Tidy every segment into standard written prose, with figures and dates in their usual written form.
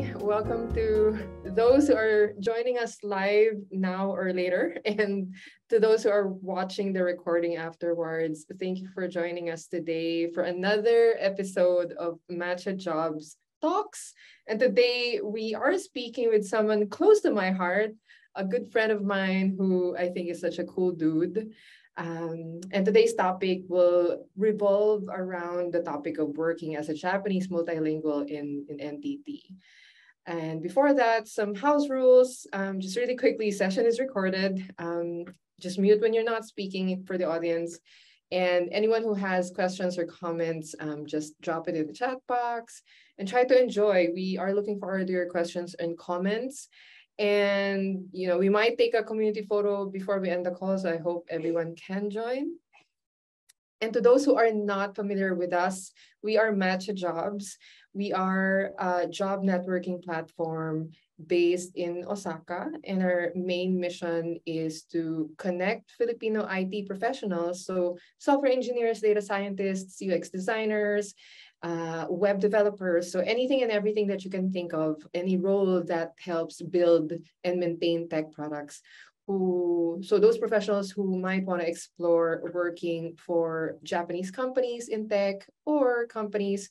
everybody. Welcome to those who are joining us live now or later, and to those who are watching the recording afterwards. Thank you for joining us today for another episode of Matcha Jobs Talks. And today we are speaking with someone close to my heart, a good friend of mine who I think is such a cool dude. And today's topic will revolve around the topic of working as a Japanese multilingual in NTT. And before that, some house rules. Just really quickly, session is recorded. Just mute when you're not speaking for the audience. And anyone who has questions or comments, just drop it in the chat box and try to enjoy. We are looking forward to your questions and comments. And, we might take a community photo before we end the call, so I hope everyone can join. And to those who are not familiar with us, we are Matcha Jobs. We are a job networking platform based in Osaka, and our main mission is to connect Filipino IT professionals, so software engineers, data scientists, UX designers, web developers, so anything and everything that you can think of, any role that helps build and maintain tech products. So those professionals who might want to explore working for Japanese companies in tech or companies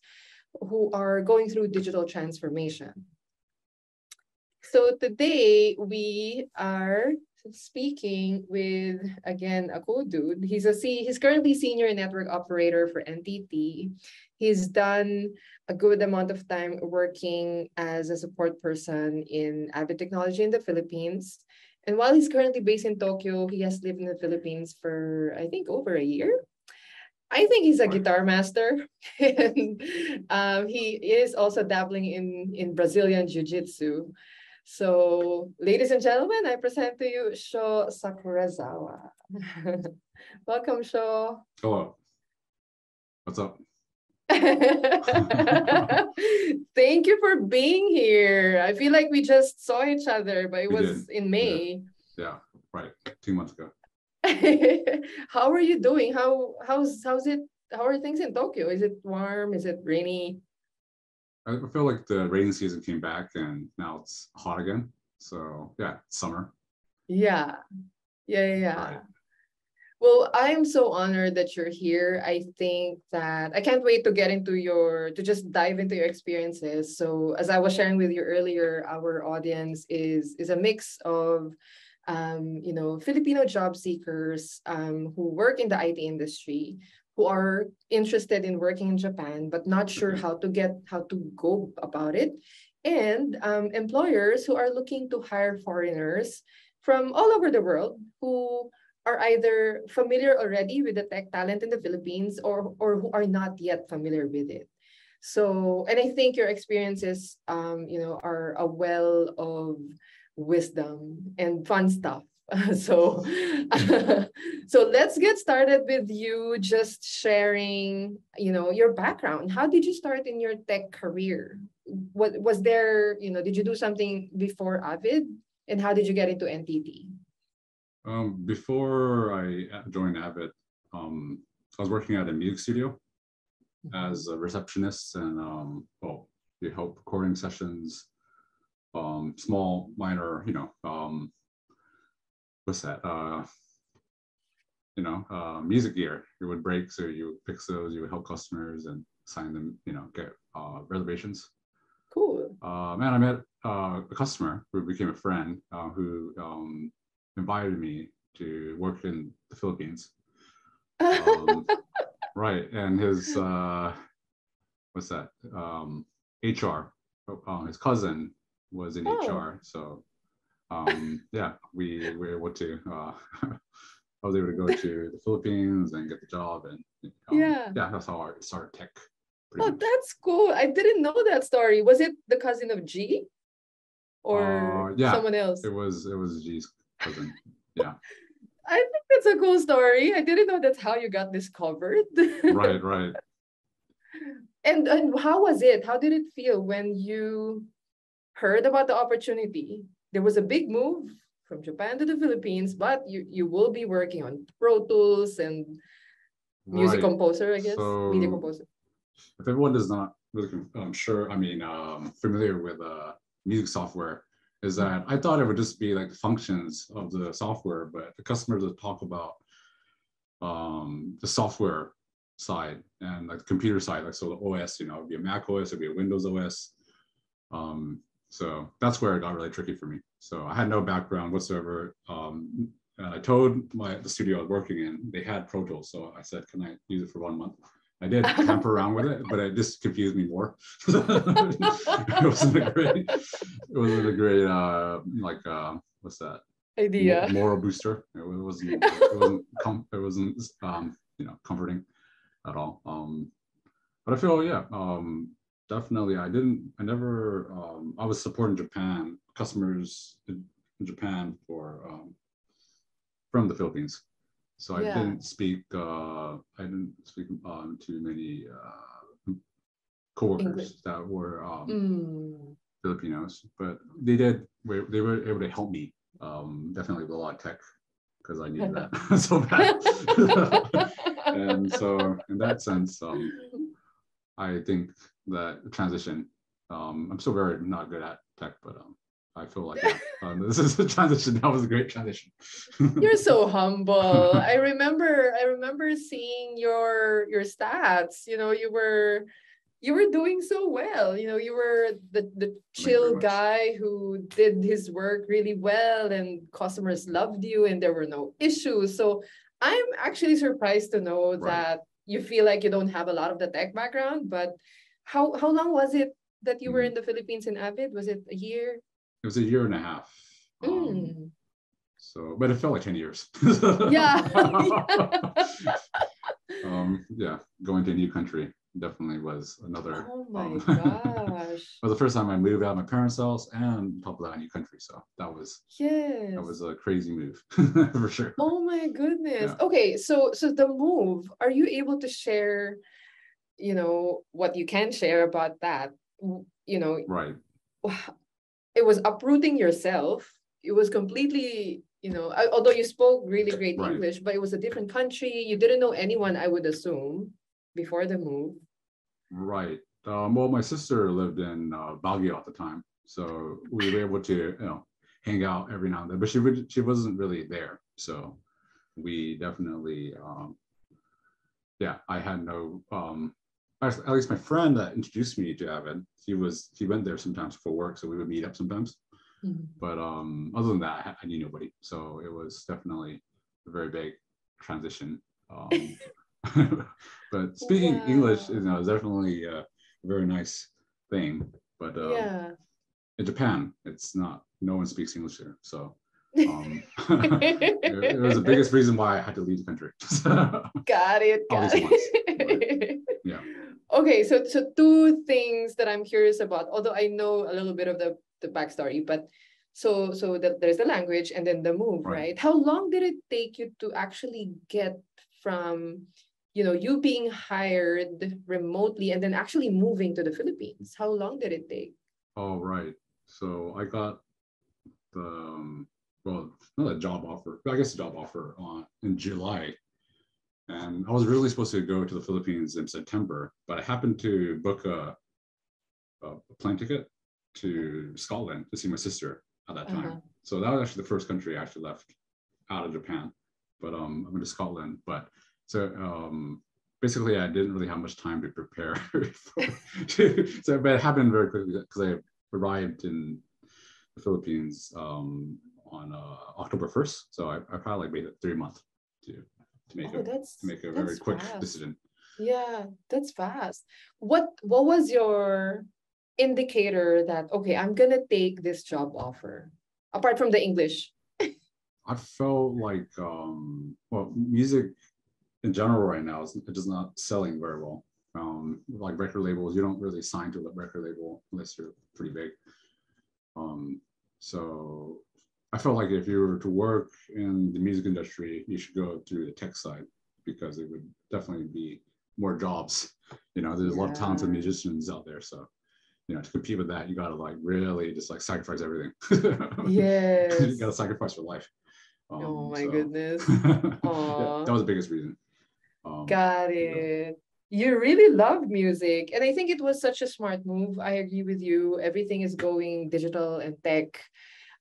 who are going through digital transformation. So today we are speaking with, again, a cool dude. He's currently senior network operator for NTT. He's done a good amount of time working as a support person in Avid Technology in the Philippines. And while he's currently based in Tokyo, he has lived in the Philippines for, I think, over a year. I think he's a guitar master. And he is also dabbling in Brazilian Jiu-Jitsu. So, ladies and gentlemen, I present to you Sho Sakuragawa. Welcome, Sho. Hello. What's up? Thank you for being here. I feel like we just saw each other, but it was in May. Yeah, right. 2 months ago. How are you doing? How's it? How are things in Tokyo? Is it warm? Is it rainy? I feel like the rainy season came back and now it's hot again. So yeah, it's summer. Yeah. Right. Well, I'm so honored that you're here. I think that I can't wait to get into to just dive into your experiences. So as I was sharing with you earlier, our audience is a mix of, Filipino job seekers who work in the IT industry, who are interested in working in Japan, but not sure how to go about it. And employers who are looking to hire foreigners from all over the world who are either familiar already with the tech talent in the Philippines or who are not yet familiar with it. So, and I think your experiences, are a well of wisdom and fun stuff. So, so let's get started with you just sharing, your background. How did you start in your tech career? What was there, did you do something before Avid? And how did you get into NTT? Before I joined Avid, I was working at a music studio as a receptionist, and we help recording sessions, small, minor, what's that? Music gear. It would break, so you would fix those. You would help customers and sign them. Get reservations. Cool. And I met a customer who became a friend who invited me to work in the Philippines. Right, and his what's that? HR. His cousin was in HR, so yeah, we were able to. I was able to go to the Philippines and get the job, and yeah, that's how I started tech. Oh, that's cool. I didn't know that story. Was it the cousin of G? Or someone else? It was G's cousin. Yeah. I think that's a cool story. I didn't know that's how you got discovered. Right. And how was it? How did it feel when you heard about the opportunity? There was a big move from Japan to the Philippines, but you will be working on Pro Tools and music composer, I guess, media composer. If everyone is not really familiar with music software is that I thought it would just be like the functions of the software, but the customers would talk about the software side and like the computer side, like so the OS, you know, it'd be a Mac OS, it'd be a Windows OS. So that's where it got really tricky for me. So I had no background whatsoever. And I told the studio I was working in, they had Pro Tools. So I said, can I use it for 1 month? I did tamper around with it, but it just confused me more. It wasn't a great, what's that? Idea. Moral booster. It wasn't you know, comforting at all. But I feel, yeah, definitely. I was supporting Japan customers in Japan from the Philippines. So I didn't speak too many coworkers that were Filipinos, but they were able to help me definitely with a lot of tech because I needed that so bad. And so in that sense, I think that transition, I'm still very not good at tech, but I feel like this is a transition. That was a great transition. You're so humble. I remember seeing your stats. You know, you were doing so well. You know, you were the chill guy who did his work really well, and customers loved you, and there were no issues. So I'm actually surprised to know that you feel like you don't have a lot of the tech background. But how long was it that you were in the Philippines in Avid? Was it a year? It was a year and a half. So, but it felt like 10 years. Yeah. Yeah, going to a new country definitely was another. Oh my gosh. Well, the first time I moved out of my parents' house and top of that, a new country. So that was a crazy move for sure. Oh my goodness. Yeah. Okay, so the move, are you able to share, you know, what you can share about that? You know, right. It was uprooting yourself. It was completely, you know, although you spoke really great English, but it was a different country. You didn't know anyone, I would assume, before the move. Right. Well, my sister lived in Baguio at the time, so we were able to, you know, hang out every now and then. But she wasn't really there, so we definitely, I had no. At least my friend that introduced me to Avid, he went there sometimes for work, so we would meet up sometimes. But other than that, I knew nobody. So it was definitely a very big transition. But speaking English, you know, is definitely a very nice thing. But in Japan, it's not. No one speaks English there, so it was the biggest reason why I had to leave the country. Got it. But, yeah. Okay, so two things that I'm curious about, although I know a little bit of the backstory, but so there's the language and then the move, right? How long did it take you to actually get from, you know, you being hired remotely and then actually moving to the Philippines? How long did it take? Oh, right. So I got the, well, not a job offer, but I guess a job offer in July. And I was really supposed to go to the Philippines in September, but I happened to book a plane ticket to Scotland to see my sister at that time. So that was actually the first country I actually left out of Japan. But I went to Scotland. But so basically, I didn't really have much time to prepare but it happened very quickly because I arrived in the Philippines on October 1st. So I probably waited 3 months to make a very quick decision. Yeah, that's fast. What was your indicator that, okay, I'm gonna take this job offer, apart from the English? I felt like music in general right now is just not selling very well. Like record labels, you don't really sign to the record label unless you're pretty big. So I felt like if you were to work in the music industry, you should go through the tech side because it would definitely be more jobs. You know, there's a lot of talented musicians out there. So, you know, to compete with that, you got to like really just like sacrifice everything. Yes. You got to sacrifice your life. Oh my goodness. Yeah, that was the biggest reason. Got it. you really love music. And I think it was such a smart move. I agree with you. Everything is going digital and tech.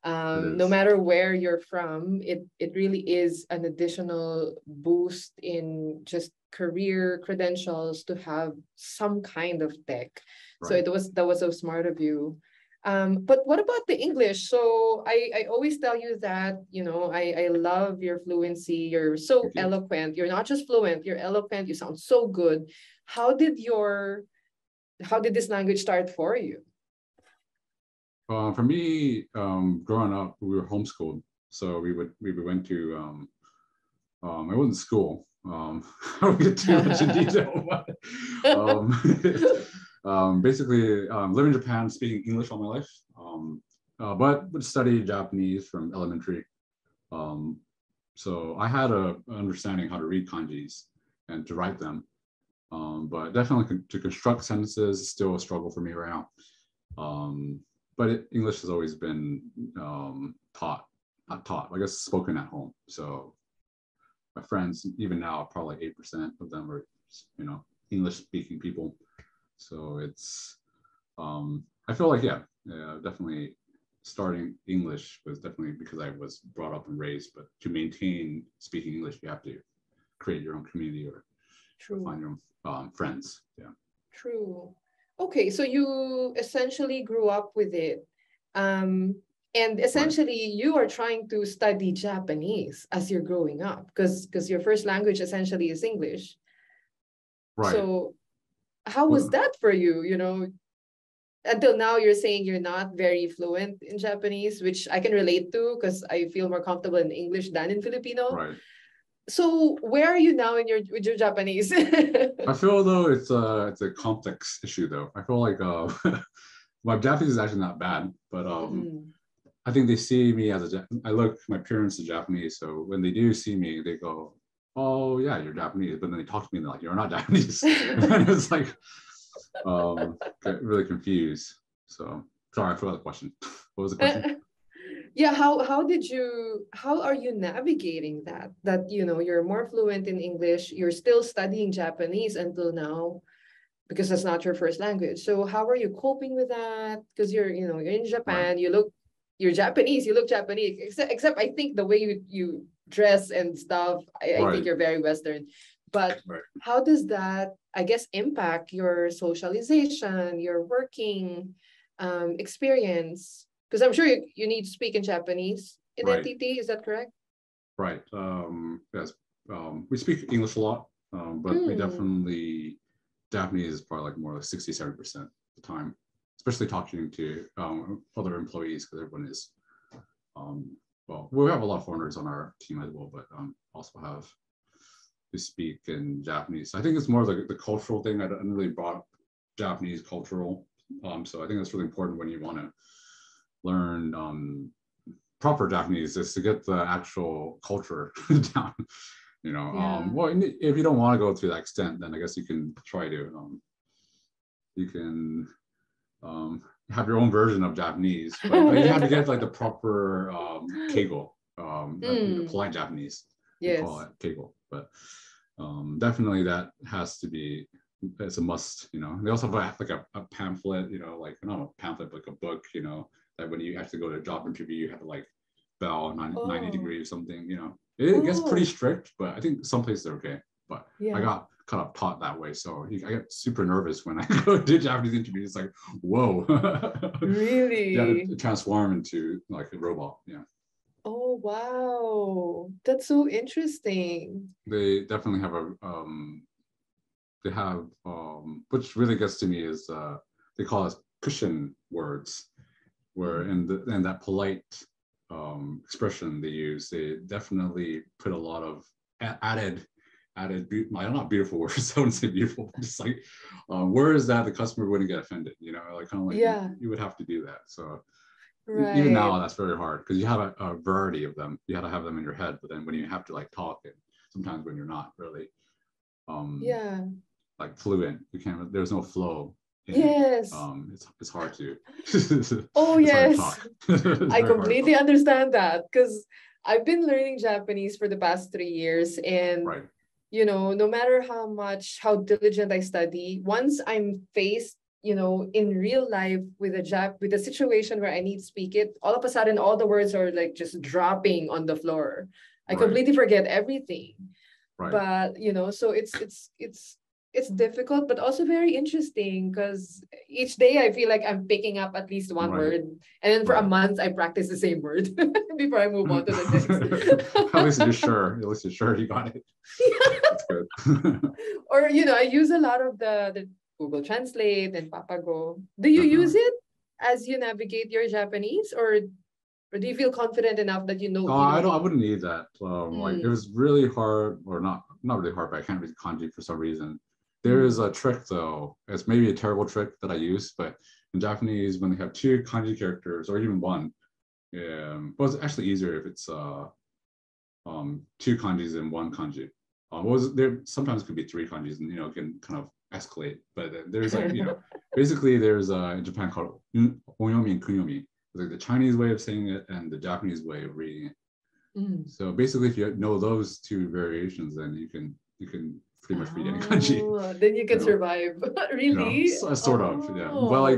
It No is. matter where you're from, it really is an additional boost in just career credentials to have some kind of tech. So Right. that was so smart of you. But what about the English? So I always tell you that, I love your fluency. You're so Thank you. eloquent. You're not just fluent, you're eloquent. You sound so good. How did this language start for you? For me, growing up, we were homeschooled, so we went to it wasn't school. I won't get too much in detail, but basically living in Japan, speaking English all my life, but would study Japanese from elementary. Um, so I had a understanding how to read kanjis and to write them, but definitely to construct sentences is still a struggle for me right now. But English has always been not taught, I guess spoken at home. So my friends, even now, probably 8% of them are, English speaking people. So it's, I feel like, definitely starting English was definitely because I was brought up and raised, but to maintain speaking English, you have to create your own community or find your own friends. Yeah. True. Okay, so you essentially grew up with it. And essentially you are trying to study Japanese as you're growing up because your first language essentially is English. Right. So how was that for you? Until now you're saying you're not very fluent in Japanese, which I can relate to because I feel more comfortable in English than in Filipino. Right. So where are you now with your Japanese? I feel though it's a complex issue though. I feel like my Japanese is actually not bad, but I think they see me as my parents are Japanese, so when they do see me, they go, "Oh yeah, you're Japanese," but then they talk to me and they're like, "You're not Japanese," and it's like get really confused. So sorry, I forgot the question. What was the question? Yeah, how are you navigating that you're more fluent in English, you're still studying Japanese until now because that's not your first language. So how are you coping with that? Because you're in Japan, Right. you're Japanese, you look Japanese, except I think the way you dress and stuff, I think you're very Western. But how does that, I guess, impact your socialization, your working experience? Because I'm sure you need to speak in Japanese in NTT, is that correct? Right. Yes. We speak English a lot, but we definitely, Japanese is probably like more like 60, 70% of the time, especially talking to other employees because everyone is, well, we have a lot of foreigners on our team as well, but also have to speak in Japanese. I think it's more like the cultural thing. I didn't really brought up Japanese cultural. So I think that's really important when you want to learn proper Japanese is to get the actual culture down. Well, if you don't want to go to that extent, then I guess you can try to you can have your own version of Japanese, but you have to get like the proper keigo, polite Japanese. They call it keigo, but definitely that has to be. It's a must. They also have like a pamphlet. Like not a pamphlet, but like a book. That when you actually go to a job interview, you have to like bow 90 degrees or something. It gets pretty strict, but I think some places are okay. But I got kind of taught that way, so I get super nervous when I go to Japanese interviews. It's like, whoa, really? You have to transform into like a robot. Yeah. Oh wow, that's so interesting. They definitely have they have which really gets to me is they call us cushion words, where in that polite expression they use, they definitely put a lot of added not beautiful words. I wouldn't say beautiful, just like words that the customer wouldn't get offended. Like kind of like you would have to do that. So even now that's very hard because you have a variety of them. You have to have them in your head, but then when you have to like talk, and sometimes when you're not really like fluent, you can't. There's no flow. It's hard to. Oh yes, hard to talk. I completely understand that because I've been learning Japanese for the past 3 years, and no matter how diligent I study, once I'm faced, in real life with with a situation where I need to speak it, all of a sudden all the words are like just dropping on the floor. I Right. completely forget everything. Right. But so it's difficult, but also very interesting because each day I feel like I'm picking up at least one Right. word, and then for a Right. month I practice the same word before I move on to the next. At least you're sure. At least you're sure you got it. That's good. Or I use a lot of the Google Translate and Papago. Do you use Definitely. it as you navigate your Japanese, or do you feel confident enough that I wouldn't need that. Like it was really hard, or not really hard, but I can't read kanji for some reason. There is a trick though. It's maybe a terrible trick that I use, but in Japanese, when they have two kanji characters or even one, well, it's actually easier if it's two kanjis and one kanji. There sometimes could be three kanjis, and it can kind of escalate. But there's like basically there's in Japan called onyomi and kunyomi. Like the Chinese way of saying it and the Japanese way of reading it. So basically, if you know those two variations, then you can pretty much read any kanji. Then you can survive. Really? Sort of, yeah.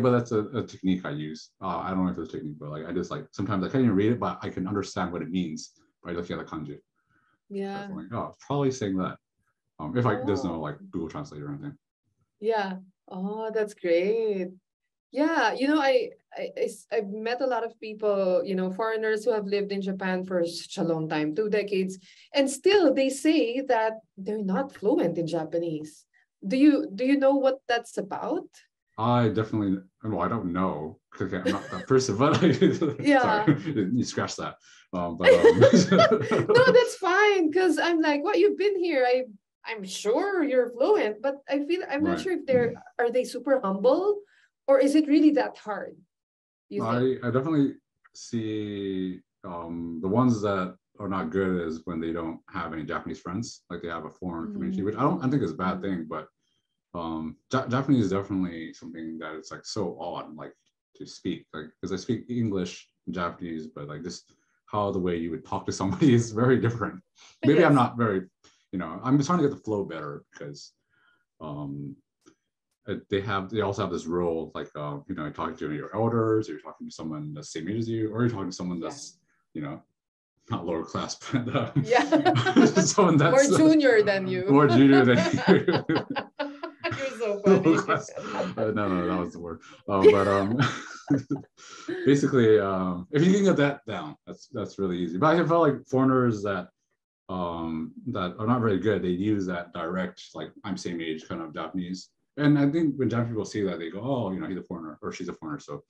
But that's a technique I use. I don't know if it's a technique, but like I just like sometimes I can't even read it, but I can understand what it means by looking at the kanji. Yeah. So I'm like, it's probably saying that. If there's no like Google Translate or anything. Yeah. Oh, that's great. Yeah, I've met a lot of people, foreigners who have lived in Japan for such a long time, 2 decades, and still they say that they're not fluent in Japanese. Do you know what that's about? I definitely, well, I don't know because I'm not that person, but Yeah. sorry, you scratch that. No, that's fine because I'm like, what, you've been here. I'm sure you're fluent, but I'm not sure if are they super humble, or is it really that hard, you think? I definitely see the ones that are not good is when they don't have any Japanese friends, like they have a foreign community, which I think is a bad thing, but Japanese is definitely something that it's like so odd, like to speak, like because I speak English and Japanese, but like just how the way you would talk to somebody is very different. Maybe Yes. I'm not very, I'm trying to get the flow better because they also have this rule like you're talking to your elders, or you're talking to someone that's the same age as you, or you're talking to someone that's not lower class, but someone that's more junior than you. More junior than you. You're so funny. No, that was the word. But basically, if you can get that down, that's really easy. But I felt like foreigners that are not very good, they use that direct, like I'm same age kind of Japanese. And I think when Japanese people see that, they go, oh, he's a foreigner or she's a foreigner. So,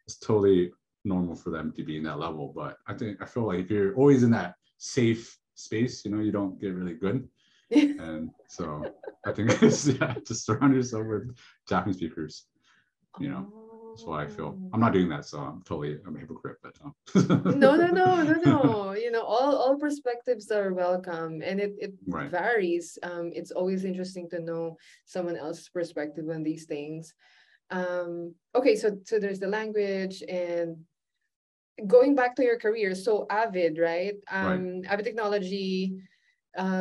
it's totally normal for them to be in that level. But I feel like if you're always in that safe space, you don't get really good. And so I think it's just surround yourself with Japanese speakers. That's what I feel. I'm not doing that, so I'm a hypocrite. But no. All perspectives are welcome, and it varies. It's always interesting to know someone else's perspective on these things. Okay, so there's the language, and going back to your career. So Avid, right? Avid Technology.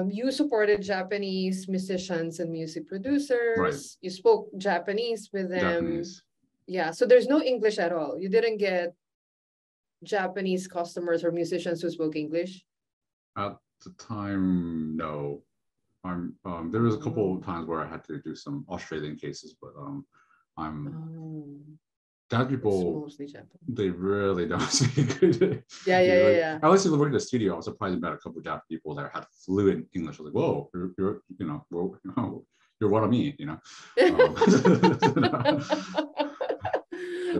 You supported Japanese musicians and music producers. Right. You spoke Japanese with them. Japanese. Yeah, so there's no English at all. You didn't get Japanese customers or musicians who spoke English? At the time, no. There was a couple of times where I had to do some Australian cases, but Japanese people, they really don't speak good. Yeah. I was working in the studio. I was surprised about a couple of Japanese people that had fluent English. I was like, whoa, you're one of me,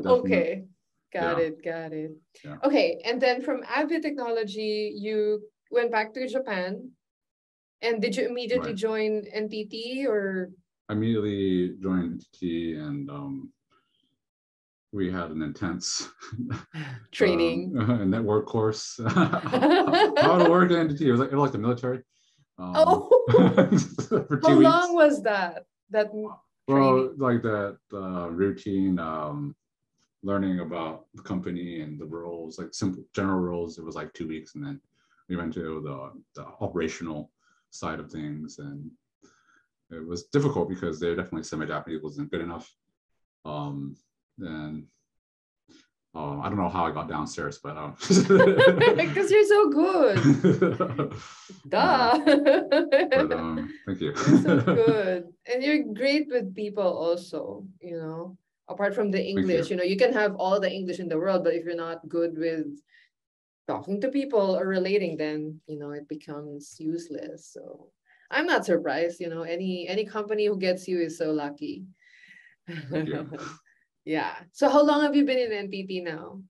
Okay, got it. Yeah. Okay, and then from Avid Technology, you went back to Japan, and did you immediately join NTT or? I immediately joined NTT, and we had an intense training network course. How to work at NTT. It was like the military. How long was that? Well, like that routine, learning about the company and the roles, like simple general roles. It was like 2 weeks, and then we went to the operational side of things, and it was difficult because they're definitely semi-Japanese wasn't good enough. And I don't know how I got downstairs, but because you're so good. Duh. But thank you. You're so good. And you're great with people also, apart from the English. You can have all the English in the world, but if you're not good with talking to people or relating, then it becomes useless. So I'm not surprised. Any company who gets you is so lucky. Thank you. Yeah. So how long have you been in NTT now?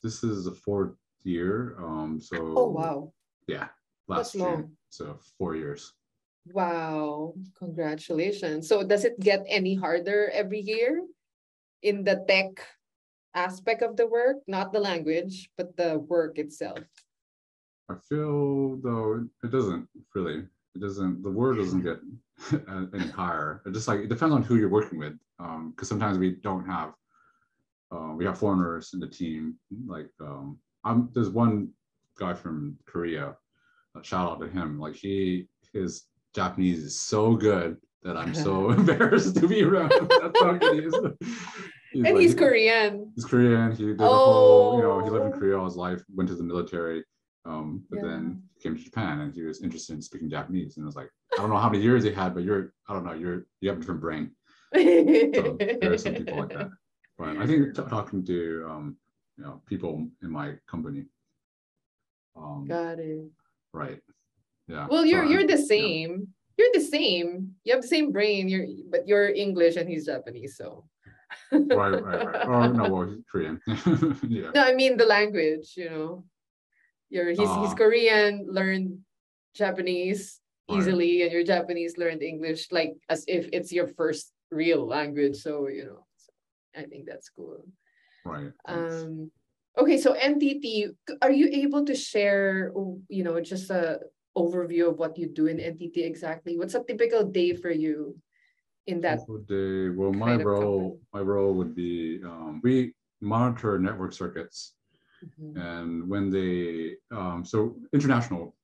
This is the 4th year. Oh wow. Yeah, last June. Long. So 4 years. Wow. Congratulations. So does it get any harder every year in the tech aspect of the work, not the language, but the work itself? I feel though it doesn't really. It doesn't. The word doesn't get any higher. It just it depends on who you're working with. Because sometimes we don't have. We have foreigners in the team. There's one guy from Korea. Shout out to him. His Japanese is so good that I'm so embarrassed to be around him. That's how good he is. He's Korean. He's Korean. He did a whole, he lived in Korea all his life, went to the military, but then came to Japan and he was interested in speaking Japanese. And I was like, I don't know how many years he had, but you have a different brain. So there are some people like that. But I think talking to, people in my company. Got it. Right. Yeah. Well, you're the same. Yeah. You're the same. You have the same brain. But you're English and he's Japanese, so. Right. Oh no, well, he's Korean. Yeah. No, I mean the language. He's Korean, learned Japanese easily, and your Japanese learned English as if it's your first real language. So so I think that's cool. Right. Okay, so NTT, are you able to share, just a overview of what you do in NTT exactly? What's a typical day for you in that day? Well, my role would be we monitor network circuits, and when they so international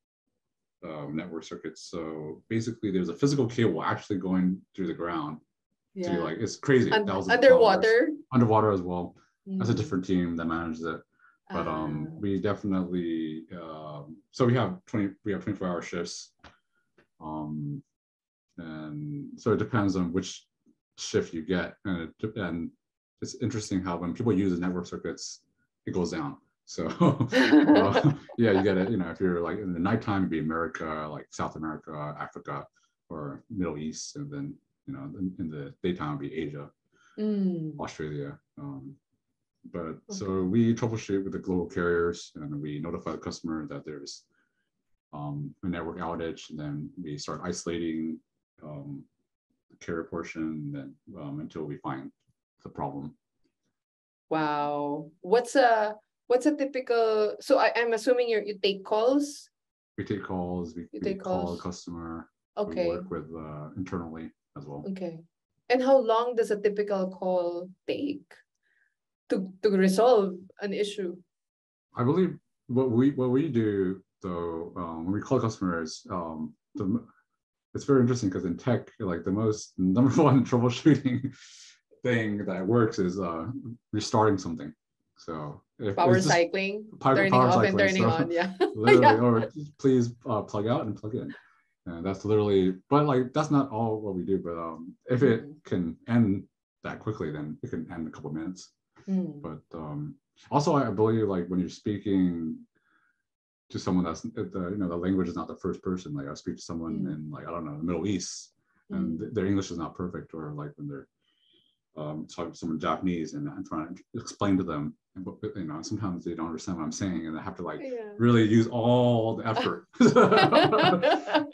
network circuits. So basically, there's a physical cable actually going through the ground. To it's crazy. Underwater as well. That's a different team that manages it. But we definitely so we have 24-hour shifts. And so it depends on which shift you get. And it's interesting how when people use the network circuits, it goes down. So yeah, you get it. If you're in the nighttime, it'd be America, South America, Africa, or Middle East, and then in the daytime it'd be Asia, Australia. So we troubleshoot with the global carriers, and we notify the customer that there's a network outage, and then we start isolating the carrier portion, and then until we find the problem. Wow, what's a typical? So I'm assuming you take calls. We take calls. We call the customer. Okay. We work with internally as well. Okay, and how long does a typical call take to resolve an issue? I believe what we do though, when we call customers, it's very interesting because in tech, the number one troubleshooting thing that works is restarting something. So power cycling, turning off and turning on, yeah. Literally, or please plug out and plug in. And that's literally, but that's not all what we do. But if it can end that quickly, then it can end in a couple of minutes. But also, I believe when you're speaking to someone that's the language is not the first person. I speak to someone in I don't know, the Middle East, and their English is not perfect, or when they're talking to someone Japanese and I'm trying to explain to them, but sometimes they don't understand what I'm saying, and I have to really use all the effort,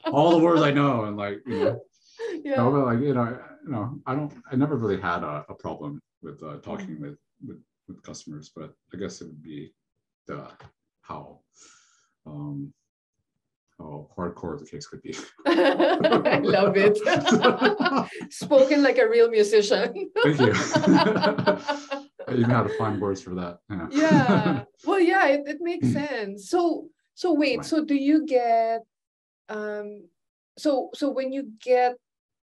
all the words I know, and I never really had a problem with talking with customers, but I guess it would be how hardcore the case could be. I love it. Spoken like a real musician. Thank you. I even had to find words for that. Yeah. Well, yeah, it makes sense. So wait, right. So do you get so when you get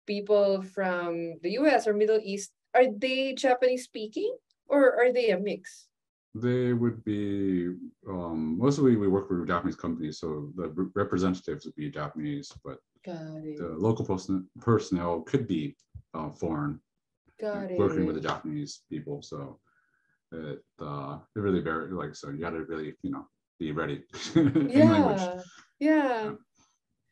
people from the US or Middle East, are they Japanese speaking or are they a mix? They would be mostly we work with Japanese companies, so the representatives would be Japanese, but Got it. the local personnel could be foreign, Got working with the it. Japanese people. So it really varies. Like, so you got to really be ready in language. Yeah.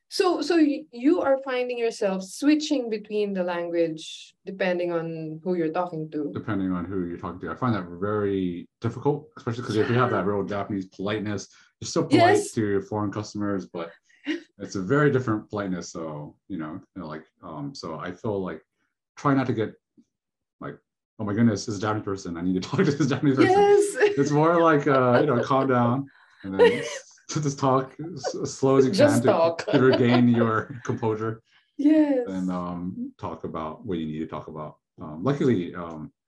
So you are finding yourself switching between the language depending on who you're talking to. Depending on who you're talking to, I find that very difficult, especially because if you have that real Japanese politeness, you're still polite Yes. to your foreign customers, but it's a very different politeness. So so I feel like try not to get like, oh my goodness, this is a Japanese person, I need to talk to this Japanese person. Yes. It's more like calm down and then just talk as slow as you can to regain your composure. Yes. And talk about what you need to talk about. Luckily,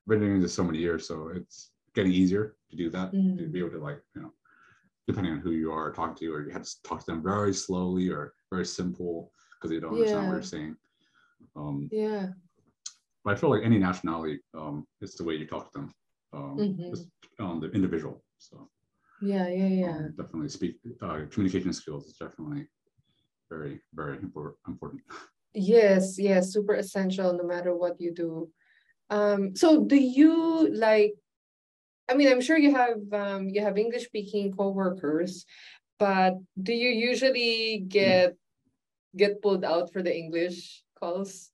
been doing this so many years, so it's getting easier to do that, to be able to depending on who you are talking to, or you have to talk to them very slowly or very simple because they don't understand what you're saying. But I feel like any nationality, it's the way you talk to them, the individual. So definitely communication skills is definitely very, very important. Yes, super essential no matter what you do. So do you I'm sure you have English speaking coworkers, but do you usually get pulled out for the English calls?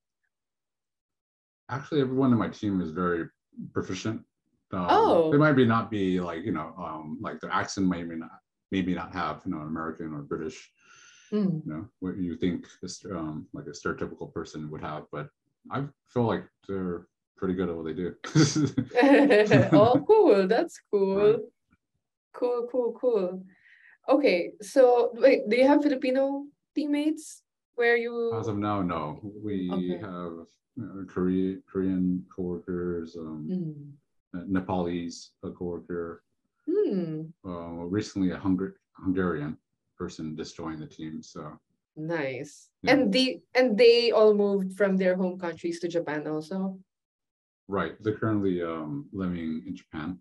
Actually, everyone in my team is very proficient. Oh. They might not be like their accent maybe not have American or British, what you think is like a stereotypical person would have, but I feel like they're pretty good at what they do. Oh, cool. That's cool. Right. Cool. Okay, so wait, do you have Filipino teammates where you? As of now, no. We have Korean coworkers, Nepalese coworker. Recently, a Hungarian person just joined the team. So nice. Yeah. And they all moved from their home countries to Japan also. Right. They're currently living in Japan.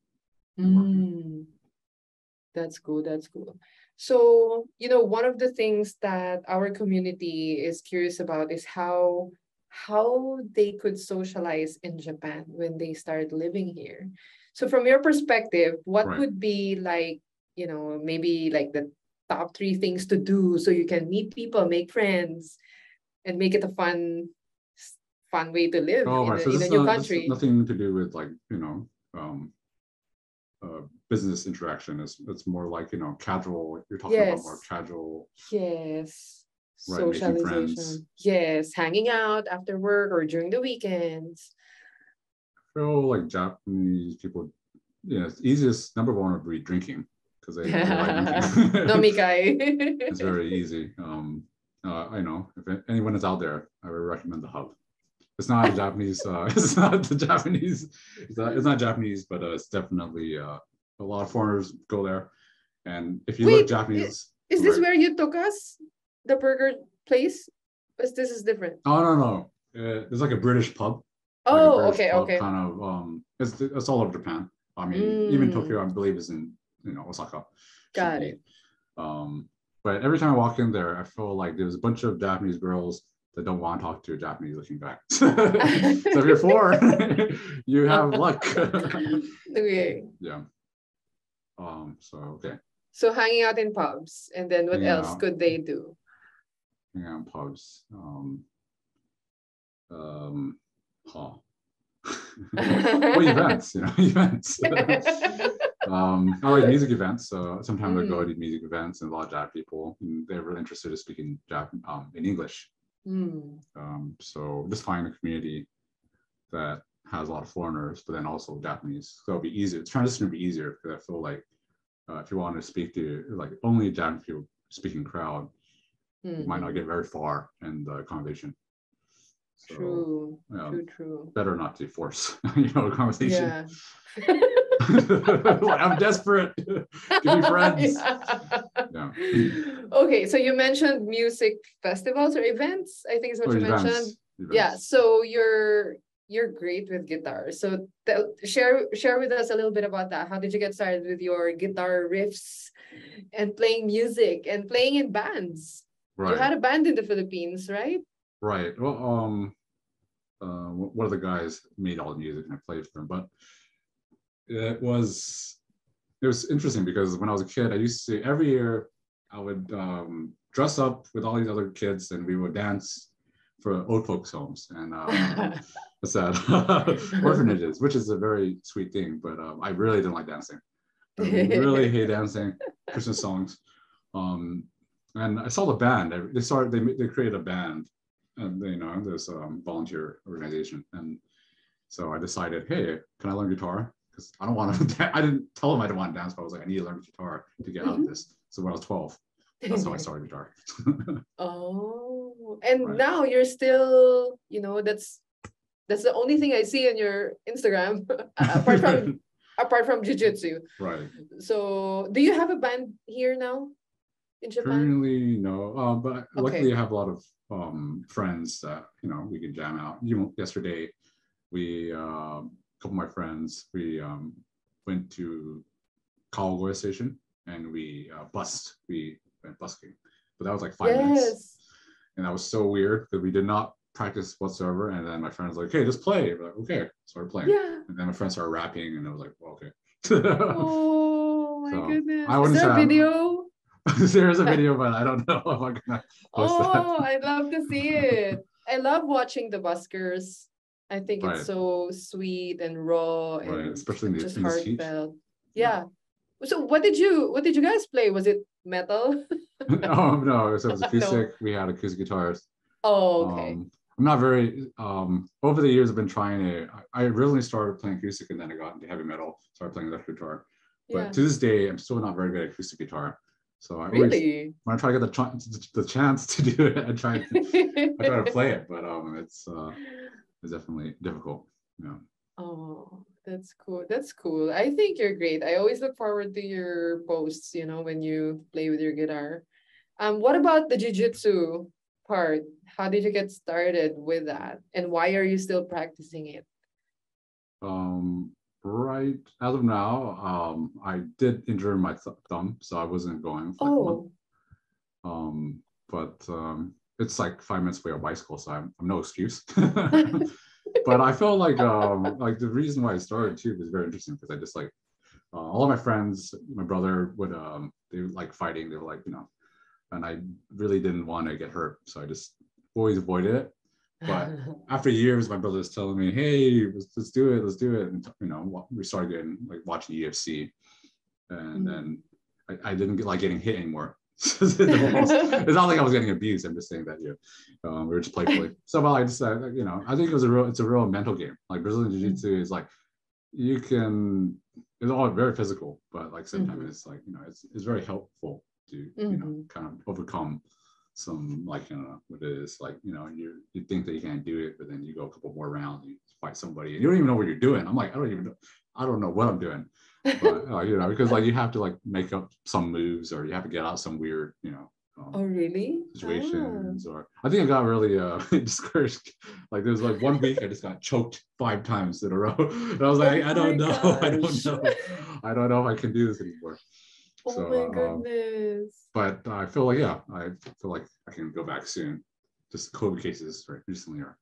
That's cool. So, one of the things that our community is curious about is how they could socialize in Japan when they start living here. So from your perspective, what would be like, maybe like the top 3 things to do so you can meet people, make friends, and make it a fun way to live in a new country? Nothing to do with business interaction. It's more like casual. You're talking about more casual. Yes. Right, making friends. Yes, hanging out after work or during the weekends. I feel like Japanese people, it's easiest, number one would be drinking because they like drinking. Nomikai. It's very easy. I know if anyone is out there, I would recommend the hub. It's not a Japanese. It's not Japanese, but it's definitely a lot of foreigners go there. And if you look Japanese, is this where you took us? The burger place? But this is different. Oh no. It's like a British pub. Oh, like British pub, okay. Kind of it's all over Japan. I mean, even Tokyo, I believe, is in Osaka. Got it. But every time I walk in there, I feel like there's a bunch of Japanese girls that don't want to talk to a Japanese looking guy. So if you're foreign, you have luck. Okay. Yeah. Okay. So hanging out in pubs, and then what else could they do? Hanging out in pubs. Well, events. I like music events, so sometimes I go to music events, and a lot of Jap people, and they're really interested in speaking in English. So just find a community that has a lot of foreigners, but then also Japanese. So it'll be easier. Transition will be easier because I feel like if you want to speak to like only a Japanese people speaking crowd, you might not get very far in the conversation. True. You know, True. better not to force, a conversation. Yeah. Like, I'm desperate. Give me friends. Yeah. Okay, so you mentioned music festivals or events, I think is what you mentioned. Events. Yeah, so you're great with guitar. So share with us a little bit about that. How did you get started with your guitar riffs and playing music and playing in bands? Right. You had a band in the Philippines, right? Right. Well, one of the guys made all the music and I played for him, but it was interesting because when I was a kid, I used to every year I would dress up with all these other kids and we would dance for old folks homes and what's that orphanages, which is a very sweet thing. But I really didn't like dancing. I really hate dancing, Christmas songs. And I saw the band. They created a band, and this volunteer organization. And so I decided, hey, can I learn guitar? Because I don't want to. I didn't tell them I didn't want to dance, but I was like, I need to learn guitar to get out of this. So when I was 12, that's how I started guitar. Oh, and now you're still, that's the only thing I see on your Instagram apart from jiu-jitsu. Right. So do you have a band here now in Japan? Currently, no. But luckily I have a lot of friends that we can jam out. Yesterday we a couple of my friends, we went to Kawagoe station and we went busking, but that was like 5 minutes, and that was so weird because we did not practice whatsoever. And then my friend was like, "Hey, just play." We're like, "Okay," started playing. And then my friend started rapping, and I was like, "Well, okay." Oh my goodness! Is there a video? There is a video, but I don't know if I'm gonna post that. Oh, I'd love to see it. I love watching the buskers. I think it's so sweet and raw and especially just in this heat. heartfelt. Yeah. So what did you guys play? Was it metal? Oh no, so it was acoustic. No. We had acoustic guitars. Oh, okay. I'm not very over the years I've been trying to. I originally started playing acoustic and then I got into heavy metal, started playing electric guitar. But to this day, I'm still not very good at acoustic guitar. So I always, when I try to get the chance to do it, I try to play it, but it's definitely difficult. Oh, that's cool. That's cool. I think you're great. I always look forward to your posts, when you play with your guitar. What about the jiu-jitsu part? How did you get started with that? And why are you still practicing it? Right as of now, I did injure my thumb, so I wasn't going for like a month. But it's like 5 minutes away on bicycle, so I'm no excuse. But I felt like the reason why I started too was very interesting because I just like all of my friends, my brother would they would like fighting. They were like and I really didn't want to get hurt, so I just always avoided it. But after years, my brother was telling me, "Hey, let's do it." And we started getting like watching UFC, and then I didn't get like getting hit anymore. It's not like I was getting abused. I'm just saying that we were just playfully. So I decided, I think it's a real mental game. Like Brazilian Jiu-Jitsu is like it's all very physical, but like sometimes it's like it's very helpful to kind of overcome some like what it is like you think that you can't do it, but then you go a couple more rounds, you fight somebody and you don't even know what you're doing. I'm like I don't know what I'm doing, but because like you have to like make up some moves or you have to get out some weird oh really situations. Or I think I got really discouraged. Like there was like 1 week I just got choked 5 times in a row and I was like I don't know if I can do this anymore. Oh my goodness. But I feel like I can go back soon. Just COVID cases recently are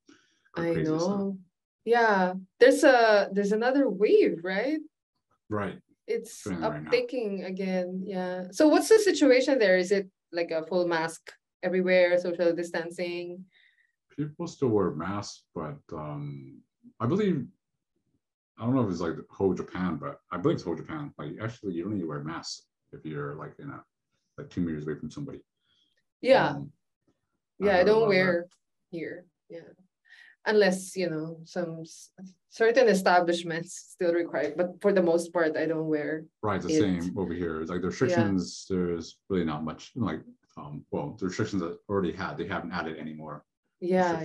crazy. I know. So. Yeah. There's another wave, right? Right. It's uptaking again. Yeah. So what's the situation there? Is it like a full mask everywhere, social distancing? People still wear masks, but I believe I don't know if it's like whole Japan, but I believe it's whole Japan. Like actually you don't need to wear masks if you're like like 2 meters away from somebody. Yeah. I don't wear here. Yeah. Unless, some certain establishments still require, but for the most part, I don't wear. Right. The same over here. It's like the restrictions, there's really not much like, the restrictions that already they haven't added anymore. Yeah.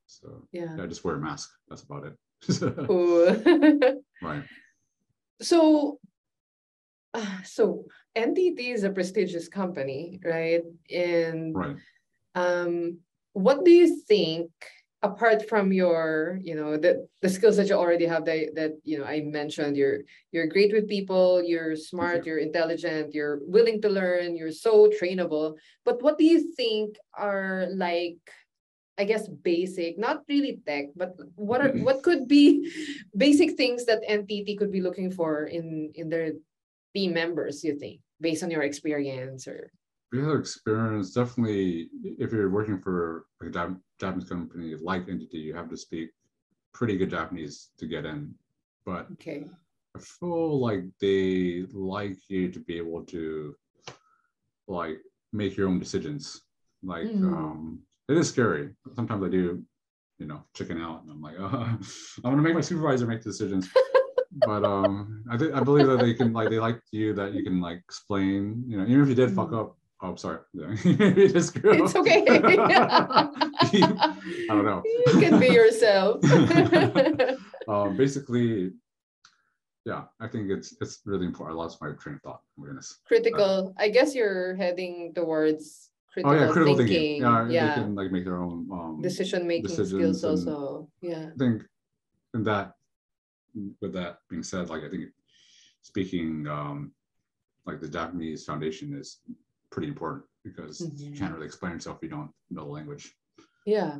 So Yeah. I just wear a mask. That's about it. Right. So NTT is a prestigious company, right? And Right. what do you think, apart from your, the skills that you already have, that I mentioned, you're great with people, you're smart, you're intelligent, you're willing to learn, you're so trainable. But what do you think are, like, I guess, basic, not really tech, but what could be basic things that NTT could be looking for in their team members, you think, based on your experience? Or We have experience, definitely. If you're working for a Japanese company like NTT, you have to speak pretty good Japanese to get in. But okay. I feel like they like you to be able to like make your own decisions. Like it is scary. Sometimes I do, chicken out, and I'm like, I'm gonna make my supervisor make decisions. But I believe that they like you, that you can like explain, even if you did fuck up. Oh, sorry. Yeah. Just It's okay. I don't know. You can be yourself. Basically, yeah, I think it's really important. I lost my train of thought. Oh my goodness. Critical. I guess you're heading towards Oh yeah, critical critical thinking. thinking. Yeah, they Yeah. can like make their own Decision-making skills decisions, and also. Yeah. I think in that, with that being said, like I think speaking like the Japanese foundation is pretty important, because you can't really explain yourself if you don't know the language. Yeah.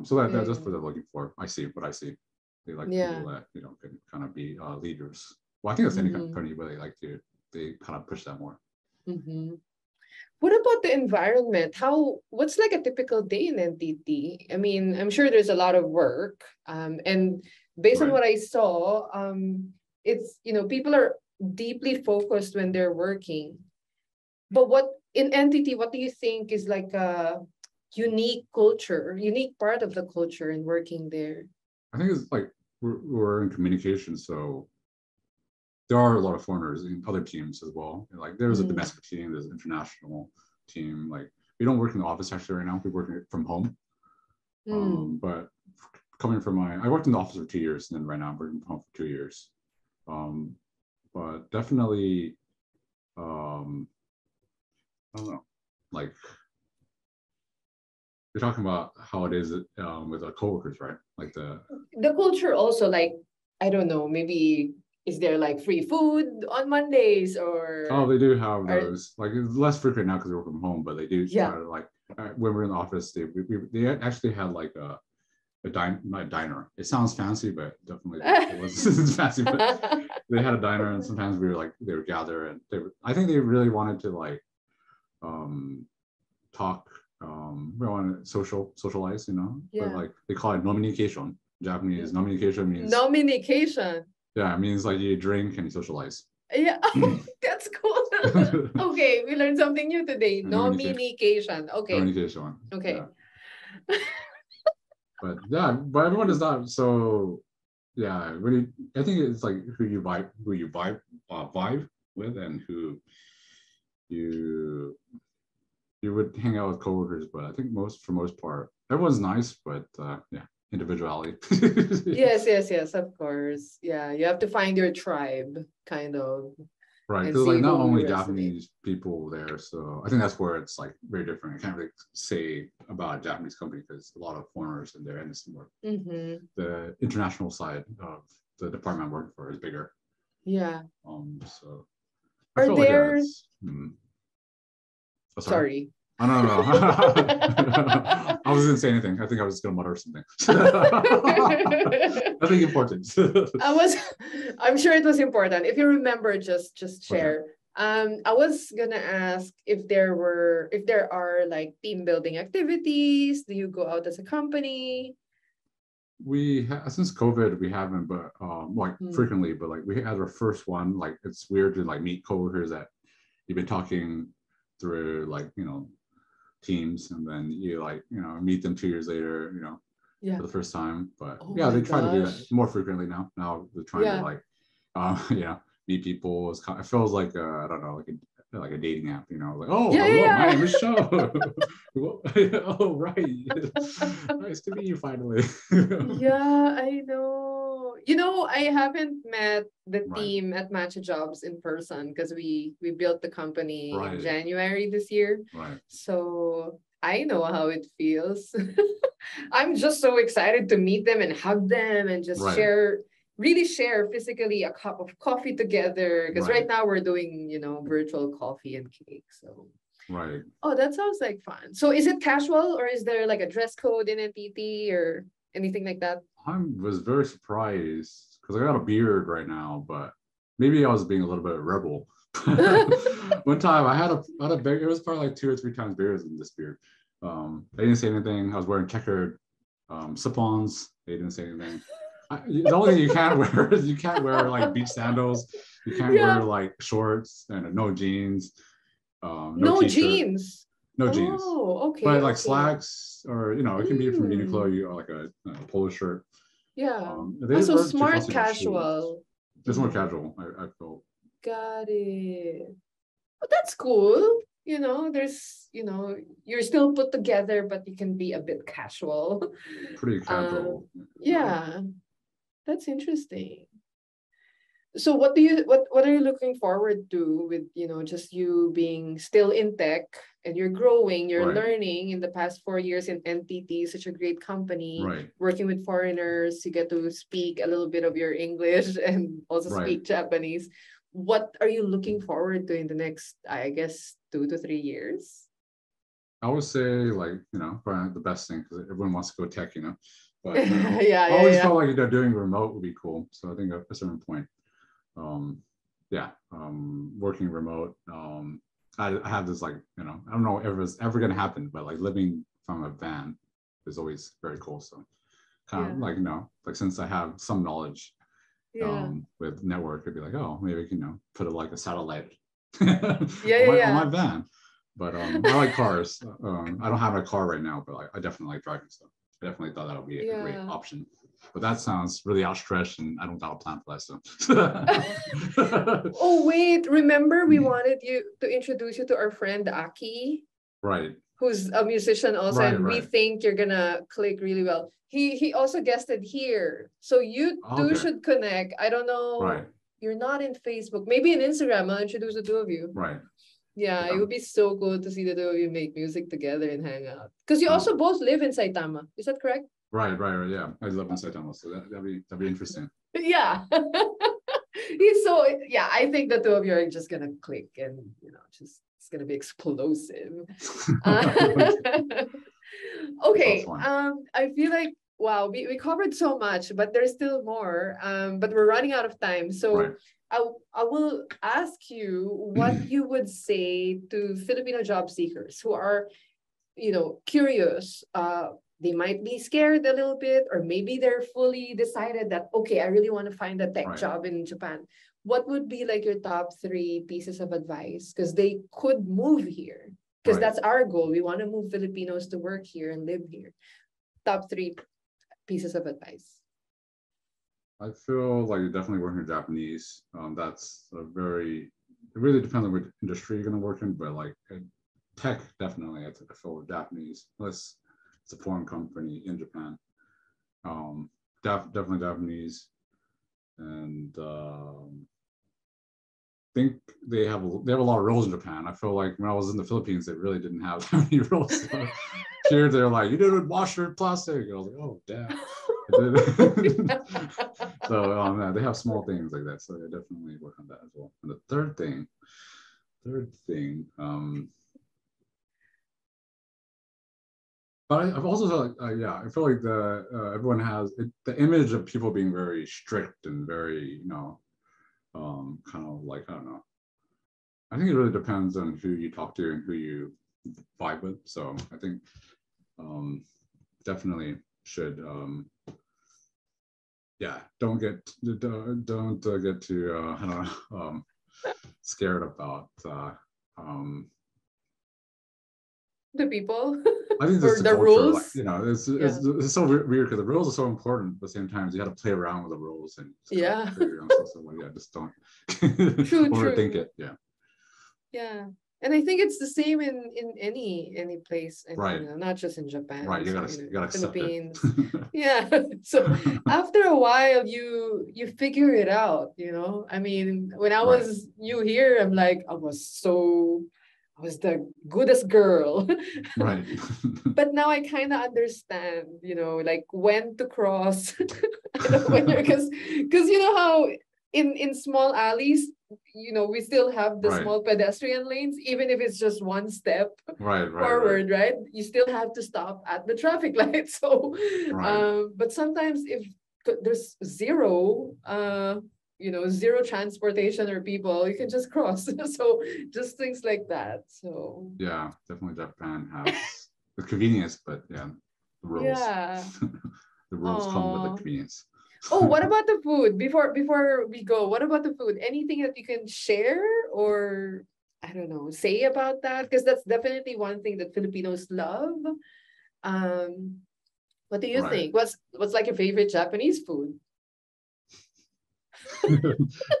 So that's what they're looking for. I see what I see. They like people that can kind of be leaders. Well, I think that's any company where they kind of push that more. What about the environment? What's like a typical day in NTT? I mean, I'm sure there's a lot of work. And based on what I saw, it's, people are deeply focused when they're working. But what in NTT, what do you think is like a unique part of the culture in working there? I think it's like we're in communication, so there are a lot of foreigners in other teams as well. And like there's a domestic team, there's an international team. Like we don't work in the office actually right now. We work from home. But coming from I worked in the office for 2 years, and then right now I'm working from home for 2 years. But definitely, I don't know, like you're talking about how it is with our coworkers, right? Like the culture also, like, I don't know, maybe is there like free food on Mondays, or? Oh, they do have those. Like it's less frequent now because we work from home, but they do try to like when we're in the office, they actually had like not a diner. It sounds fancy, but definitely it wasn't fancy. But they had a diner, and sometimes they would gather, and I think they really wanted to like talk. We want to socialize, But like they call it nominication. Japanese nominication means nominication. Yeah, it means like you drink and you socialize. Yeah, that's cool. Okay, we learned something new today. Nominication. Okay. Nominication. Okay. Yeah. But everyone is not so. Yeah, really. I think it's like who you vibe with, and who you would hang out with coworkers. But I think for most part, everyone's nice, but yeah. Individuality. Yes, of course. Yeah, you have to find your tribe, kind of. Right, because like not only Japanese people there, so I think that's where it's like very different. I can't really say about a Japanese company because a lot of foreigners in there, and it's more the international side of the department I'm working for is bigger. Yeah. So I feel there? Sorry. I don't know. I wasn't gonna say anything. I think I was just gonna mutter something. Nothing important. I'm sure it was important. If you remember, just share. Okay. I was gonna ask if there are like team building activities. Do you go out as a company? Since COVID we haven't, but frequently. But like we had our first one. Like it's weird to like meet coworkers that you've been talking through, like Teams, and then you meet them 2 years later, for the first time. But they try to do that more frequently now. Now they're trying to like, meet people. It feels like I don't know, like like a dating app, you know, like, oh, Yeah, hello, yeah, my name yeah. is Show. Oh, right. Nice to meet you finally. Yeah, I know. You know, I haven't met the Right, team at Matcha Jobs in person because we built the company in right, January this year. right, So I know how it feels. I'm just so excited to meet them and hug them and just right, really share physically a cup of coffee together. Because right right, now we're doing, virtual coffee and cake. So, right. oh, that sounds like fun. So is it casual or is there like a dress code in NTT or anything like that? I was very surprised because I got a beard right now, but maybe I was being a little bit of a rebel. One time I had a beard. It was probably like 2 or 3 times bigger than this beard. They didn't say anything. I was wearing checkered slip-ons. They didn't say anything. The only thing you can't wear is you can't wear like beach sandals. You can't wear Yeah. like shorts and no jeans, no No t-shirt, jeans. no jeans. Oh, okay, But like okay. slacks or it can be from Uniqlo, Mm, you or like a polo shirt. yeah. They Also weren't too smart fussy about shoes. casual. It's more Mm, casual. I feel got it. But that's cool. You're still put together, but you can be a bit casual. pretty Um, casual. yeah, that's interesting. So what are you looking forward to with, just you being still in tech and you're growing, you're Right, learning in the past 4 years in NTT, such a great company, right, working with foreigners, you get to speak a little bit of your English and also right. speak Japanese. What are you looking forward to in the next, I guess, 2 to 3 years? I would say like probably the best thing because everyone wants to go tech, but Yeah, I yeah, always yeah. felt like doing remote would be cool. So I think at a certain point, um, yeah, working remote. I have this like I don't know if it's ever gonna happen, but like living from a van is always very cool. So kind of Yeah. like like since I have some knowledge Yeah. with network, it'd be like, oh, maybe I can put it like a satellite Yeah, on yeah, my yeah. van. But I like cars. I don't have a car right now, but I definitely like driving stuff. I definitely thought that would be a great Yeah. option. But that sounds really outstretched, and I don't got a plan for that. So Oh, wait, remember we wanted you to introduce you to our friend Aki, right, who's a musician also, right, and we right, think you're gonna click really well. He also guested here. So you two okay, should connect. I don't right, know. You're not in Facebook. Maybe in Instagram, I'll introduce the two of you. right, Yeah, it yeah, would be so cool to see the two of you make music together and hang out. Because you oh, also both live in Saitama. Is that correct? right, right, right, yeah. I live in Saitama, so that'd be interesting. Yeah. He's so yeah, I think the two of you are just gonna click and just it's gonna be explosive. Okay, that sounds Okay. fun. I feel like wow, we covered so much, but there's still more. But we're running out of time. Right, So I will ask you what you would say to Filipino job seekers who are, curious. They might be scared a little bit, or maybe they're fully decided that, okay, I really want to find a tech right, job in Japan. What would be like your top three pieces of advice? Because they could move here. Because right. that's our goal. We want to move Filipinos to work here and live here. Top three pieces of advice. I feel like you're definitely working Japanese. That's a very, it really depends on what industry you're going to work in, but like tech, definitely, I feel Japanese, unless it's a foreign company in Japan. Definitely Japanese. And think they have a lot of roles in Japan. I feel like when I was in the Philippines, they really didn't have that many roles. So here they're like, you didn't wash your plastic. I was like, oh damn. So yeah, they have small things like that. So I definitely work on that as well. And the third thing, but I've also felt like, yeah, I feel like everyone has the image of people being very strict and very, kind of like, I don't know. I think it really depends on who you talk to and who you vibe with. So I think definitely should, yeah, don't get too, I don't know, scared about The people I think or that's the the culture. Like, rules. it's Yeah. it's so weird because the rules are so important, but at the same time, you got to play around with the rules and just kind of Yeah. figure your own stuff. So, yeah, just don't True, overthink true. it. Yeah. Yeah. And I think it's the same in any place, and Right. not just in Japan. Right. You So, gotta accept it. Philippines. Yeah. So after a while, you figure it out. I mean, when I Right. was new here, I'm like, I was the goodest girl. Right. But now I kind of understand, like when to cross. When you're because you know how in small alleys, we still have the Right. small pedestrian lanes, even if it's just one step Right. forward, right? You still have to stop at the traffic light. So, Right. but sometimes if there's zero transportation or people, you can just cross. So just things like that. So Yeah, definitely Japan has the convenience, but yeah, the rules. yeah. The rules come with the Oh. convenience. Oh, what about the food? Before we go, what about the food? Anything that you can share or I don't know, say about that? Because that's definitely one thing that Filipinos love. Um, what do you Right. think? What's like your favorite Japanese food?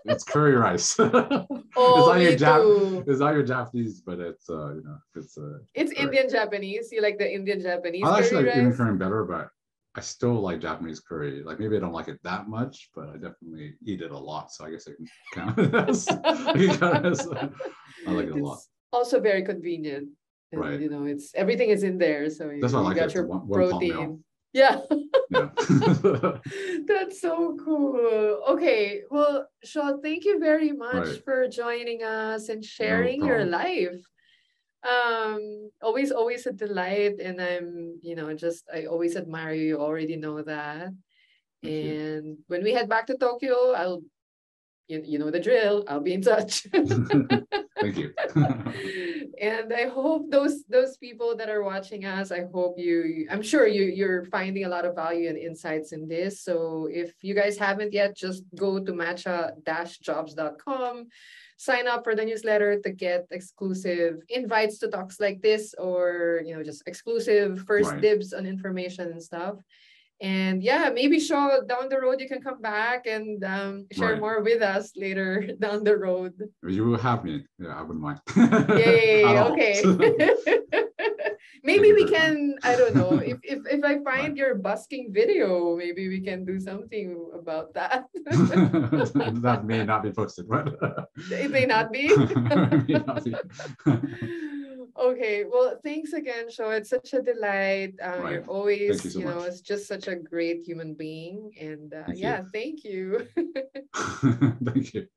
It's curry rice. Oh, me too. It's not your Japanese, but it's It's curry. Indian Japanese. You like the Indian Japanese I curry actually like Indian rice? curry better, but I still like Japanese curry. Like maybe I don't like it that much, but I definitely eat it a lot. So I guess I can count it as, I like it a lot. It's also very convenient. And Right. it's everything is in there. So That's why I you like it. got It's a your one pot meal. protein. Yeah. Yeah. That's so cool. Okay. Well, Shaw, thank you very much Right. for joining us and No sharing your problem. life. Always a delight. And I always admire you. You already know that. Thank you. And when we head back to Tokyo, you know the drill. I'll be in touch. Thank you. And I hope those people that are watching us, I hope I'm sure you're finding a lot of value and insights in this. So if you guys haven't yet, just go to matcha-jobs.com, sign up for the newsletter to get exclusive invites to talks like this, or just exclusive first Right. dibs on information and stuff. And yeah, maybe Shaw, down the road you can come back and share Right. more with us later down the road. You will have me. Yeah, I wouldn't mind. At Yay, all. okay. Thank Maybe you we very much. can, I don't know, if I Right. find your busking video, maybe we can do something about that. That may not be posted, but It may not be. may not be. Okay, well, thanks again, Shaw. It's such a delight. Right. You're Thank you always, so much. it's just such a great human being. And Thank you. yeah, thank you. Thank you.